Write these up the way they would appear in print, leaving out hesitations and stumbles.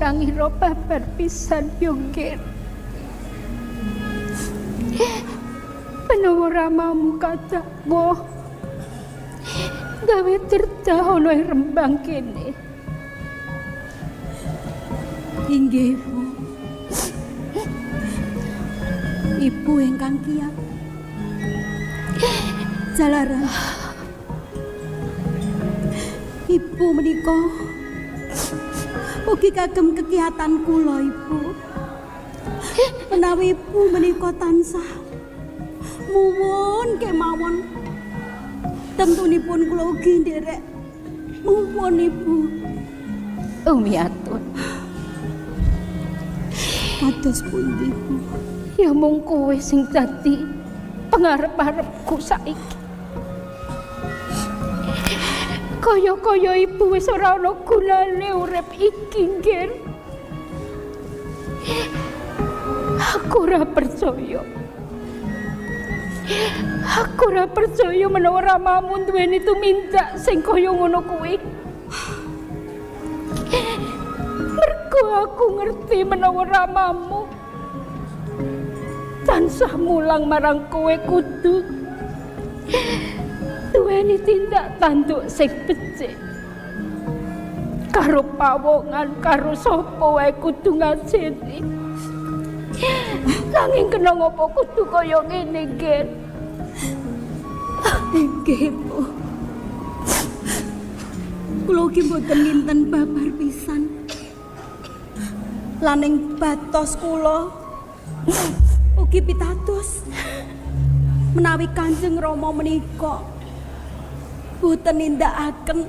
marang ira babar pisan yo nggih. Menawa ramamu kadawa gawe tirta ana ing Rembang kene. Inggih, Bu. Ibu ingkang kiyat. Jalaran. Ibu menika ugi kagem kegiatan kula, Ibu. Menawi Ibu menika tansah muwun kemawon, tentunipun kula ugi nderek muwun, Ibu. Umiatun. Kados pundi, Bu? Ya mung kowe sing dadi pangarep-arepku saiki. Kaya-kaya ibu wis ora ana gunane urip iki, nggih. Aku ora percaya. Aku ora percaya menawa ramamu duweni tumindak sing kaya ngono kuwi. Mergo aku ngerti menawa ramamu tansah mulang marang kowe kudu duweni tindak tanduk sing becik. Karo pawongan, karo sapa wae kudu ngajeni. Nanging kena ngopo kudu kaya ngene, Nggih. Nggih, Bu. Kula ugi mboten ninten babar pisan. Laning batos kula ugi pitados menawi Kanjeng Rama menika boten nindakaken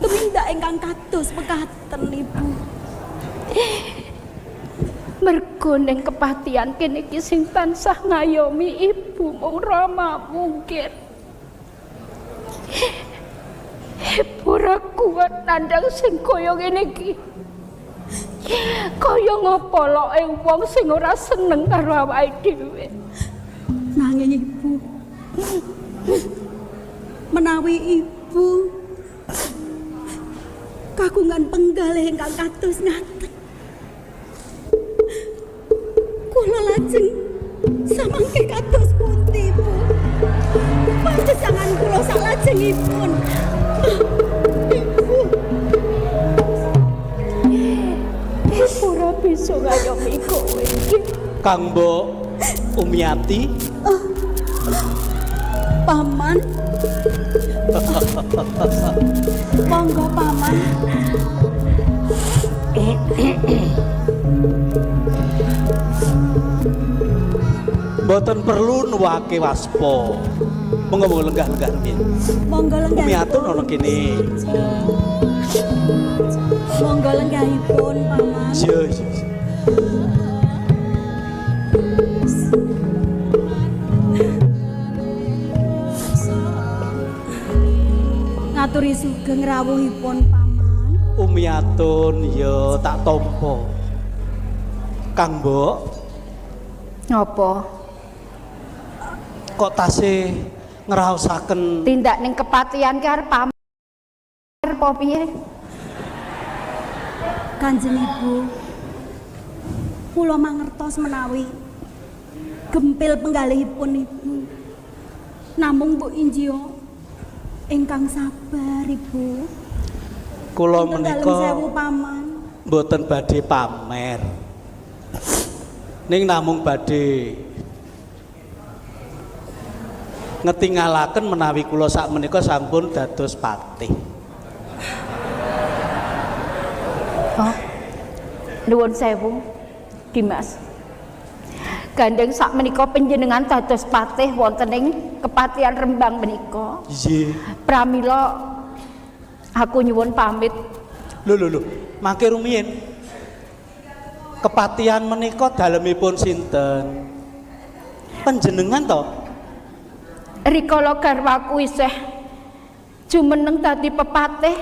tumindak ingkang kados mekaten, Ibu. Mergo ning kepatihan kene iki sing tansah ngayomi ibu mung ramamu, Nggih. Ibu ora kuat nandang sing kaya ngene iki. Kaya ngopoloke wong sing ora seneng karo awake dhewe. Nanging Ibu, menawi Ibu kagungan penggalih ingkang kados ngaten, kula lajeng samangke kados pundi, Bu? Panjenengan kula salajengipun. Ibu ora bisa ngayomi kowe iki. Kang Mbok Umiati. Paman. Monggo Paman. Mboten perlu nuwake waspa. Monggo lenggah-lenggah rumiyin. Monggo lenggah. Umiatun ana kene. Monggo lenggahipun, Paman. Iya. Ngaturi sugeng rawuhipun, Paman. Umiatun ya tak tampa. Kang Mbok, Napa? kok tasih ngraosaken Tindak ning kepatihan ki arep pamer apa piye? Kanjeng Ibu, kula mangertos menawi gempil penggalihipun Ibu. Namung Bu Injio ingkang sabar, Ibu. kula Wonten dalem menika sewu, Paman. mboten badhe pamer. Ning namung badhe ngetingalaken menawi kula sakmenika sampun dados patih. Oh. Nuwun sewu, Dimas. Gandeng sakmenika panjenengan dados patih wonten ing kepatihan Rembang menika. Nggih. Pramila aku nyuwun pamit. Lho, mangke rumiyin. Kepatihan menika dalemipun sinten? Panjenengan to? Rikala garwaku isih jumeneng dadi pepatih,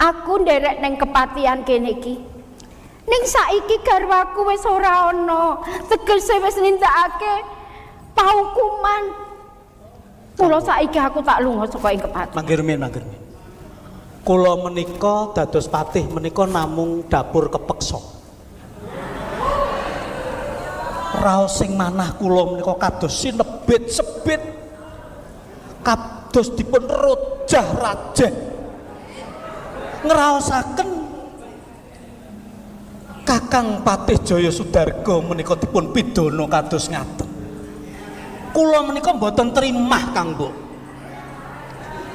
aku nderek ning kepatihan kene iki. Ning saiki garwaku wis ora ana, tegese wis nindakake paukuman. Mula saiki aku tak lunga saka ing kepatihan. Mangke rumiyin. Kula menika dados patih menika namung dapur kepeksa. Raos sing manah kula menika kados sinebit sebit kados dipun rojah rajeh ngraosaken Kakang Patih Jaya Sudarga menika dipun pidana kados ngaten. Kula menika mboten trimah Kang Mbok.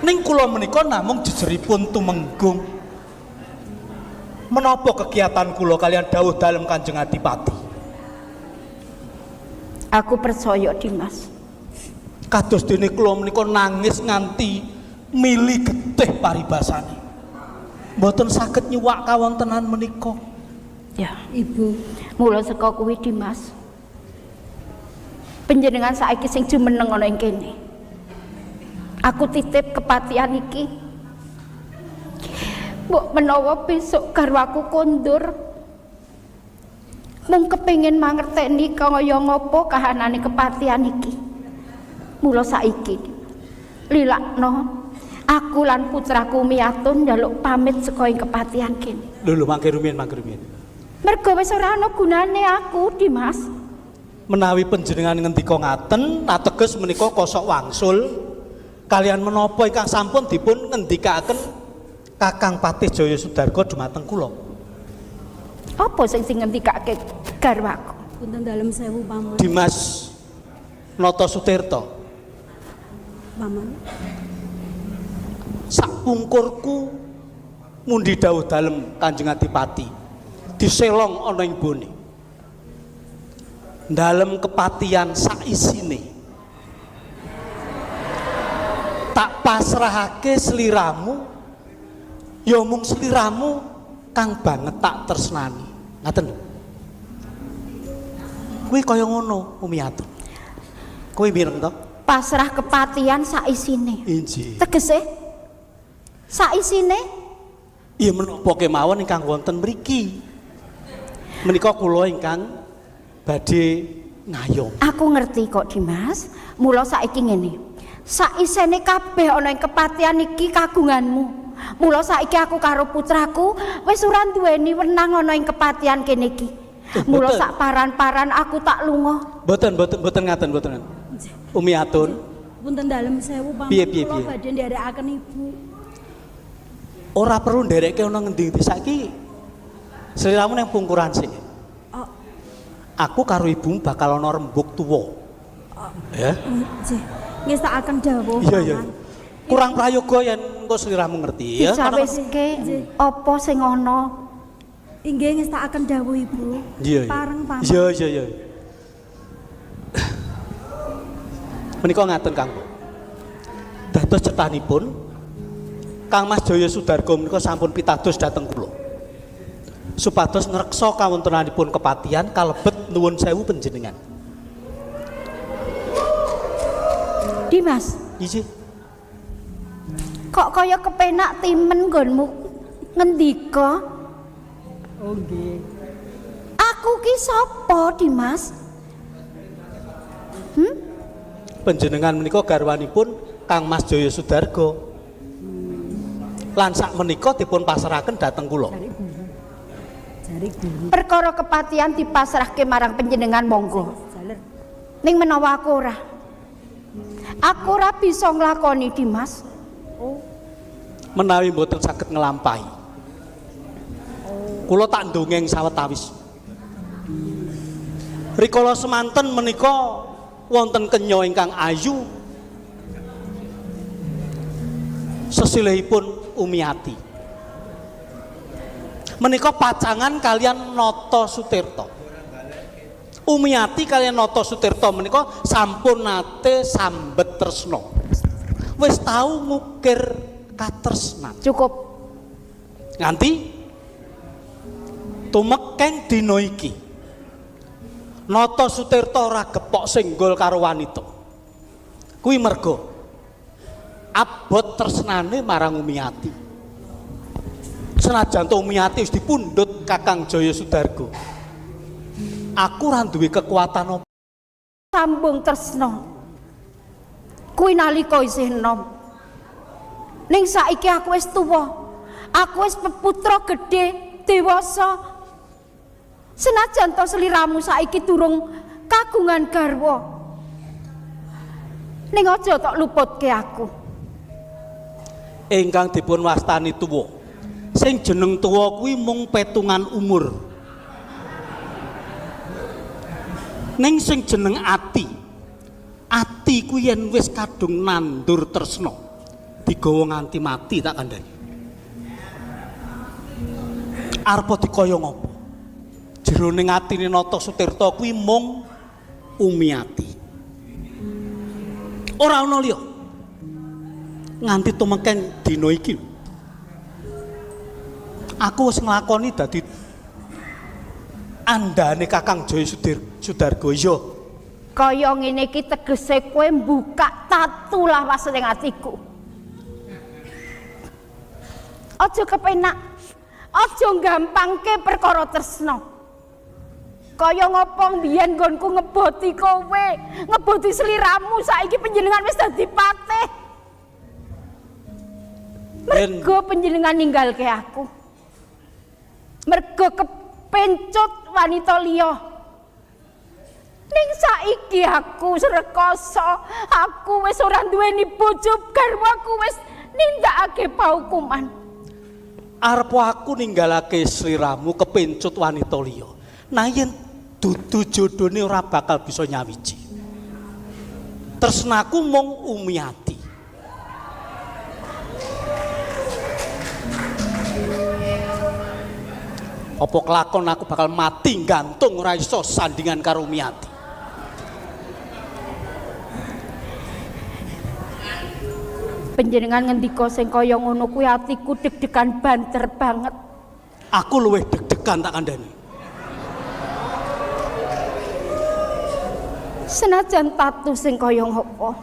Ning kula menika namung jejeripun tumenggung menapa kegiatan kula kalian dawuh dalem Kanjeng Adipati. Aku percaya Dimas. Kados dene kula menika nangis nganti mili getih paribasane. Mboten saged nyuwak kawontenan menika. Ya, Ibu. Mula saka kuwi Dimas. Panjenengan saiki sing jumeneng ana ing kene. Aku titip kepatihan iki. Mbok menawa besok garwaku kondur, mung kepengin mangerteni kaya ngapa kahanane kepatihan iki. Mula saiki lilakno aku lan putraku Miyatun njaluk pamit saka ing kepatihan kene. Lho mangke rumiyin. Mergo wis ora ana gunane aku, Dimas. Menawi panjenengan ngendika ngaten, ateges menika kosok wangsul kalian menapa ingkang sampun dipun ngendikaken Kakang Patih Jaya Sudarga dumateng kula. Apa sing ngendikake garwaku? Punten dalem sewu paman. Dimas Nata Sutirta. Paman. Sak pungkurku mundi dawuh dalem Kanjeng Adipati diselong ana ing bone. Dalem kepatian sak isine tak pasrahake sliramu, ya mung sliramu kang banget tak tresnani. Ngaten. Kuwi kaya ngono Umiyatun. Kuwi mireng to? Pasrah kepatihan sak isine. Injih. Tegese sak isine Iya menapa kemawon ingkang wonten mriki. Menika kula ingkang badhe ngayom. aku ngerti kok Dimas. Mula saiki ngene. Sak isene kabeh ana ing kepatihan iki kagunganmu. Mula saiki aku karo putraku wis ora duweni wenang ana ing kepatihan kene iki. Mula sak paran-paran aku tak lunga. Mboten ngaten. Umiyatun. Punten dalem sewu paman. Piye? Kula badhe nderekaken Ibu. Ora perlu ndereke ana ngendi-endi saiki. Sliramu nang pungkuran sik. Oh. Aku karo ibumu bakal ana rembug tuwa. Ya. Nggih. Ngestakaken dawuh. Iya. Kurang prayoga yen engko sliramu ngerti ya. Dicawiske apa sing ana. Inggih ngestakaken dawuh Ibu. Iya. Pareng paman. Iya. Menika ngaten Kang. Dados cetanipun Kang Mas Jaya Sudarga menika sampun pitados dhateng kula. Supados ngreksa kawontenanipun kepatihan kalebet nuwun sewu panjenengan. Dimas, Iki kok kaya kepenak timen nggonmu ngendika? Oh nggih. Aku ki sapa, Dimas? panjenengan menika garwanipun Kang Mas Jaya Sudarga. Lan sak menika dipun pasrahaken dhateng kula. Jari guru. Perkara kepatihan dipasrahke marang panjenengan monggo. Jaler. Ning menawa aku ora bisa nglakoni Dimas. Menawi mboten saged nglampahi. Kula tak ndongeng sawetawis. Rikala semanten menika wonten kenya ingkang ayu. Sesilihipun Umiyati. Menika pacangan kalian Nata Sutirta. Umiyati kalian Nata Sutirta menika sampun nate sambet tresna. Wis tau ngukir katresnan. Cukup. Nganti tumekeng dina iki Nata Sutirta ora gepok senggol karo wanita. Kuwi merga abot tresnane marang Umiyati. Senajan to Umiyati wis dipundhut Kakang Jaya Sudarga. Aku ora duwe kekuatan apa. Sambung tresna. Kuwi nalika isih enom. Ning saiki aku wis tuwa. Aku wis peputra gedhe, dewasa. Senajan to sliramu saiki durung kagungan garwa. Ning aja tok luputke aku. Ingkang dipun wastani tuwa. Sing jeneng tuwa kuwi mung petungan umur. Ning sing jeneng ati. Ati kuwi yen wis kadung nandur tresna, digawa nganti mati tak kandhani. Arep dikaya ngapa? Jroning atine Nata Sutirta kuwi mung Umiati. Ora ana liya. Nganti tumengken dina iki. Aku wis nglakoni dadi andane Kakang Jaya Sudarga iya. Kaya ngene iki tegese kowe mbukak tatu lawas ning atiku. Aja kepenak. Aja gampangke perkara tresna. Kaya ngopo mbiyen nggonku ngeboti kowe, ngeboti sliramu, saiki panjenengan wis dadi patih. Mergo panjenengan ninggalke aku. Mergo kepencut wanita liya. Ning saiki aku srekoso, aku wis ora duweni bojo, garwaku wis nindakake paukuman. Arep aku ninggalake sliramu kepencut wanita liya. Nah yen dudu jodhone ora bakal bisa nyawiji. Tresnaku mung Umiati. Apa kelakon aku bakal mati gantung ora iso sandingan karo Umiati. Panjenengan ngendika sing kaya ngono kuwi atiku deg-degan banter banget. Aku luwih deg-degan tak kandhani. Senajan tatu sing kaya ngopo.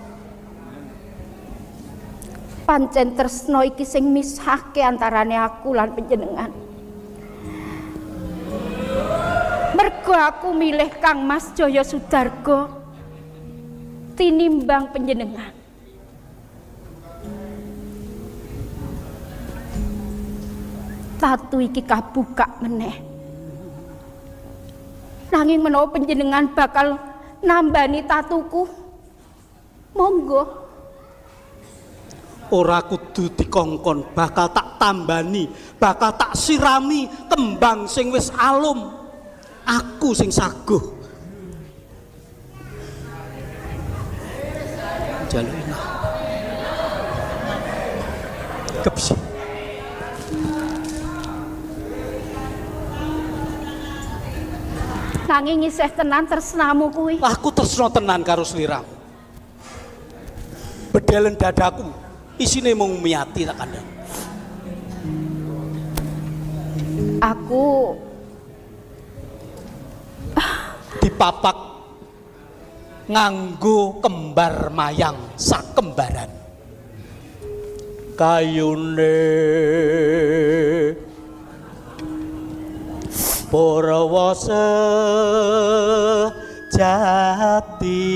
Pancen tresna iki sing misahke antarane aku lan panjenengan. Mergo aku milih Kang Mas Jaya Sudarga tinimbang panjenengan. Tatu iki kabuka meneh. Nanging menawa panjenengan bakal nambani tatuku, monggo. Ora kudu dikongkon, bakal tak tambani, bakal tak sirami kembang sing wis alum. Aku sing saguh. Jalina. Kepsi. Nanging isih tenan tresnamu kuwi. Aku tresna tenan karo sliramu. Bedelen dadaku isine mung Umiati tak kandhani. Aku dipapak nganggo kembar mayang sakembaran. Kayune Parawasa jati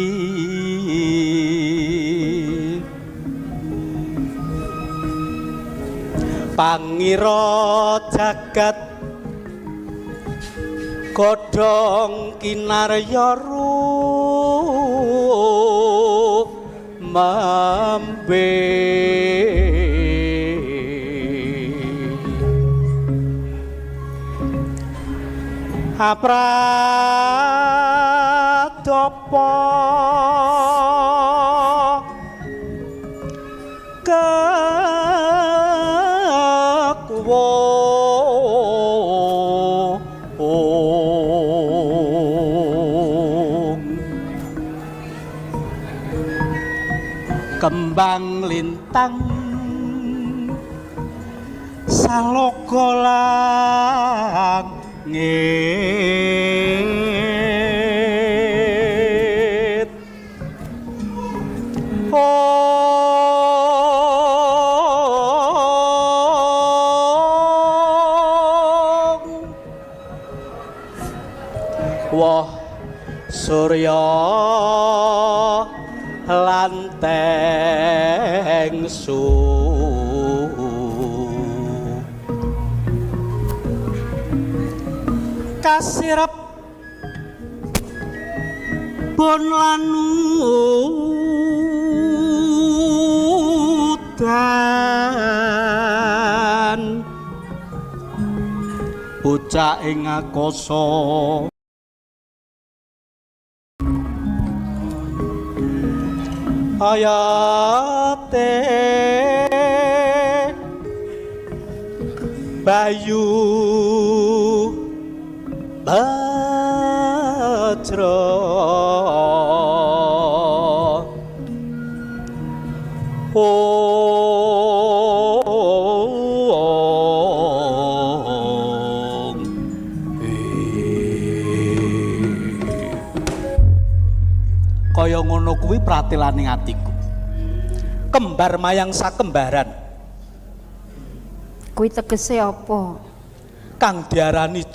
pangira jagat godhong kinarya mambe apradapa kakuwo kembang lintang saloka langit wah surya lanteng kasirep bon lan udan bocah ing akasa ayate bayu bajra kaya ngono kuwi pratelane atiku kembar mayang sakembaran Kuwi tegese apa? kang diarani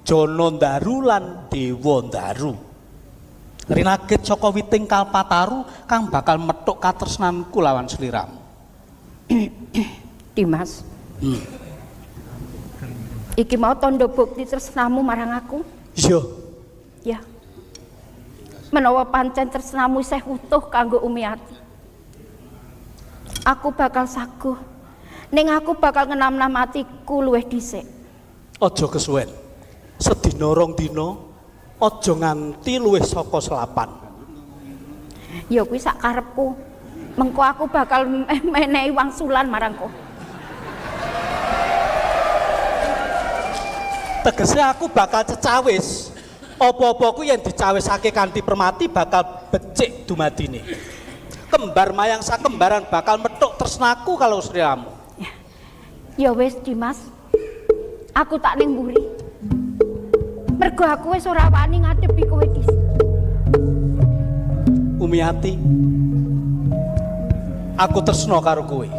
Jana Ndaru lan Dewa Ndaru rinakit saka witing Kalpataru kang bakal methuk katresnanku lawan sliramu. Dimas. Iki mau tandha bukti tresnamu marang aku? Iya. Ya. Menawa pancen tresnamu isih utuh kanggo Umiati. Aku bakal saguh. Ning aku bakal ngenam-nam atiku luwih dhisik. Aja kesuwen. Sedina rong dina aja nganti luwih saka selapan. Ya kuwi sak karepku. Mengko aku bakal menehi wangsulan marang kowe. Tegese aku bakal cecawis. Apa-apa ku yen dicawisake kanthi permati bakal becik dumadine. Kembar mayang sakembaran bakal methuk tresnaku kalau sliramu. Ya wis Dimas. Aku tak ning mburi. Mergo aku wis ora wani ngadepi kowe dis. Umiati. Aku tresna karo kowe.